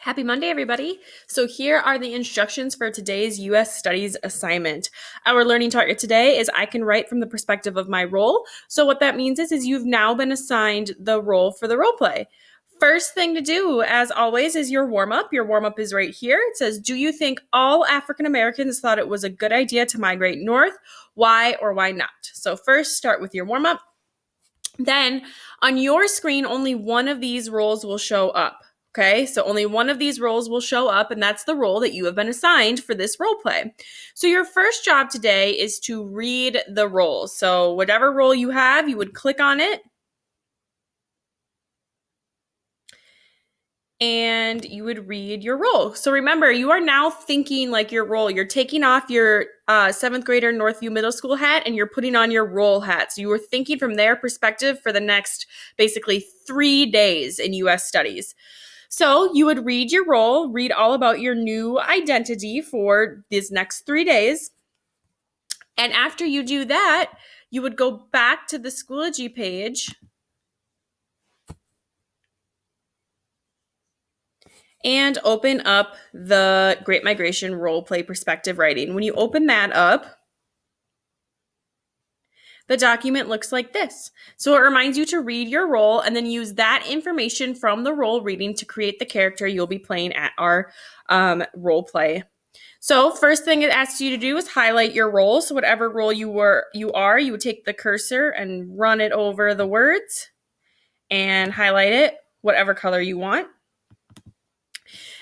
Happy Monday, everybody. So here are the instructions for today's U.S. Studies assignment. Our learning target today is I can write from the perspective of my role. So what that means is you've now been assigned the role for the role play. First thing to do, as always, is your warm-up. Your warm-up is right here. It says, do you think all African Americans thought it was a good idea to migrate north? Why or why not? So first, start with your warm-up. Then on your screen, only one of these roles will show up. Okay, so only one of these roles will show up, and that's the role that you have been assigned for this role play. So your first job today is to read the role. So whatever role you have, you would click on it, and you would read your role. So remember, you are now thinking like your role. You're taking off your 7th grader Northview Middle School hat and you're putting on your role hat. So you were thinking from their perspective for the next basically 3 days in U.S. Studies. So you would read your role, read all about your new identity for these next 3 days. And after you do that, you would go back to the Schoology page and open up the Great Migration Role Play Perspective Writing. When you open that up, the document looks like this. So it reminds you to read your role and then use that information from the role reading to create the character you'll be playing at our role play. So first thing it asks you to do is highlight your role. So whatever role you are, you would take the cursor and run it over the words and highlight it whatever color you want.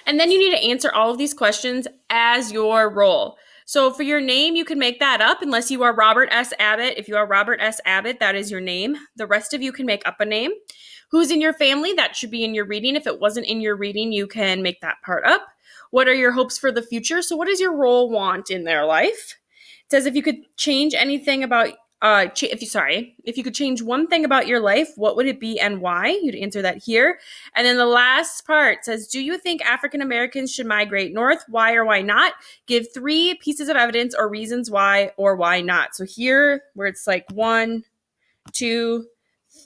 And then you need to answer all of these questions as your role. So for your name, you can make that up unless you are Robert S. Abbott. If you are Robert S. Abbott, that is your name. The rest of you can make up a name. Who's in your family? That should be in your reading. If it wasn't in your reading, you can make that part up. What are your hopes for the future? So what does your role want in their life? It says if you could change anything about if you could change one thing about your life, what would it be and why? You'd answer that here. And then the last part says, do you think African Americans should migrate north? Why or why not? Give 3 pieces of evidence or reasons why or why not. So here, where it's like 1, 2,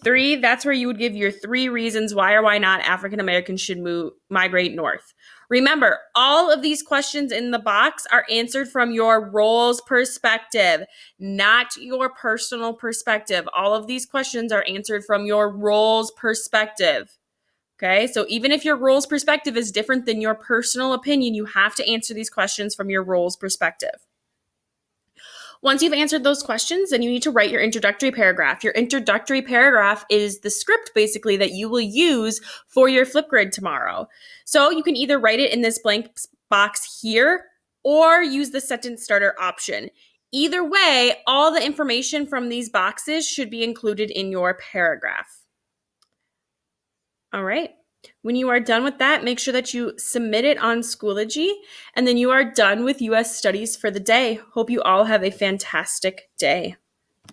3, that's where you would give your 3 reasons why or why not African Americans should migrate north. Remember, all of these questions in the box are answered from your role's perspective, not your personal perspective. All of these questions are answered from your role's perspective. Okay, so even if your role's perspective is different than your personal opinion, you have to answer these questions from your role's perspective. Once you've answered those questions, then you need to write your introductory paragraph. Your introductory paragraph is the script, basically, that you will use for your Flipgrid tomorrow. So you can either write it in this blank box here or use the sentence starter option. Either way, all the information from these boxes should be included in your paragraph. All right. When you are done with that, make sure that you submit it on Schoology, and then you are done with U.S. Studies for the day. Hope you all have a fantastic day.